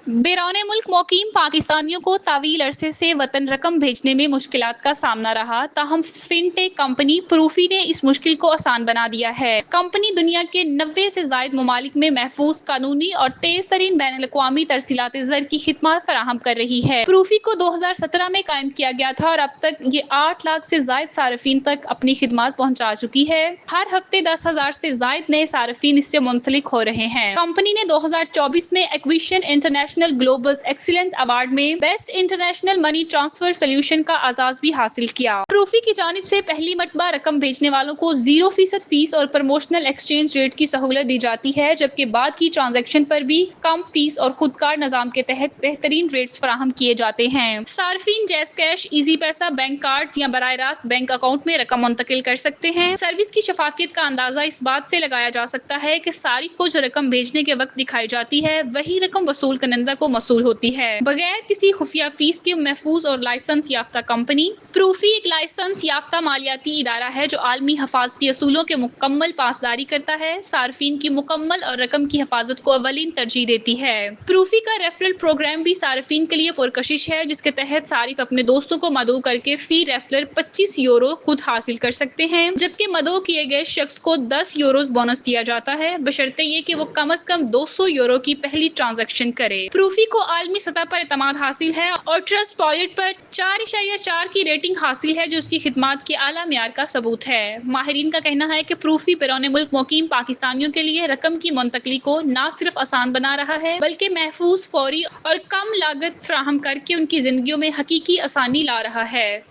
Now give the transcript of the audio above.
बैरून मुल्क मुकीम पाकिस्तानियों को तवील अरसे से वतन रकम भेजने में मुश्किलात का सामना रहा, ताहम फिनटेक कंपनी प्रूफी ने इस मुश्किल को आसान बना दिया है। कंपनी दुनिया के 90 से जायद ममालिक में महफूज, कानूनी और तेज तरीन बैन अवी तरसीलात ज़र की खिदमत फराहम कर रही है। प्रूफी को 2017 में कायम किया गया था और अब तक ये 8 लाख से जायद सार्फिन तक अपनी खिदमत पहुंचा चुकी है। हर हफ्ते 10,000 से जायद नए सार्फिन इससे मुंसलिक हो रहे हैं। कंपनी ने 2024 में acquisition international global excellence award में best international money transfer solution का आजाज भी हासिल किया। प्रूफी की जानिब से पहली मरतबा रकम भेजने वालों को 0% फीस और प्रमोशनल एक्सचेंज रेट की सहूलत दी जाती है, जबकि बाद की ट्रांजैक्शन पर भी कम फीस और खुदकार निजाम के तहत बेहतरीन रेट्स फराहम किए जाते हैं। सार्फिन जैज कैश, इजी पैसा, बैंक कार्ड या बराह रास्त बैंक अकाउंट में रकम मुंतकिल कर सकते हैं। सर्विस की शफाफियत का अंदाजा इस बात से लगाया जा सकता है कि सारिफ को जो रकम भेजने के वक्त दिखाई जाती है वही रकम वसूल करनेंदा को मसूल होती है, बगैर किसी खुफिया फीस के। महफूज और लाइसेंस याफ्ता कंपनी प्रूफी एक लाइसेंस याफ्ता मालियाती इदारा है जो आलमी हफाजती असूलों के मुकम्मल पासदारी करता है, सार्फिन की मुकम्मल और रकम की हिफाजत को अवलीन तरजीह देती है। प्रूफी का रेफरल प्रोग्राम भी सार्फिन के लिए पुरकशिश है, जिसके तहत सारिफ अपने दोस्तों को मदऊ करके फी रेफरल 25 यूरो खुद हासिल कर सकते हैं, जबकि मदऊ किए गए शख्स को 10 यूरोज बोनस दिया जाता है, बशर्ते ये कि वो कम अज कम 200 यूरो की पहली ट्रांजैक्शन करे। प्रूफी को आलमी सतह पर एतमाद हासिल है और ट्रस्ट पॉइंट पर 4.4 की रेटिंग हासिल है, जो उसकी खिदमत के आला मियार का सबूत है। माहिरीन का कहना है कि प्रूफी बैरून मुल्क मुकीम पाकिस्तानियों के लिए रकम की मुंतकली को न सिर्फ आसान बना रहा है, बल्कि महफूज, फौरी और कम लागत फराहम करके उनकी जिंदगियों में हकीकी आसानी ला रहा है।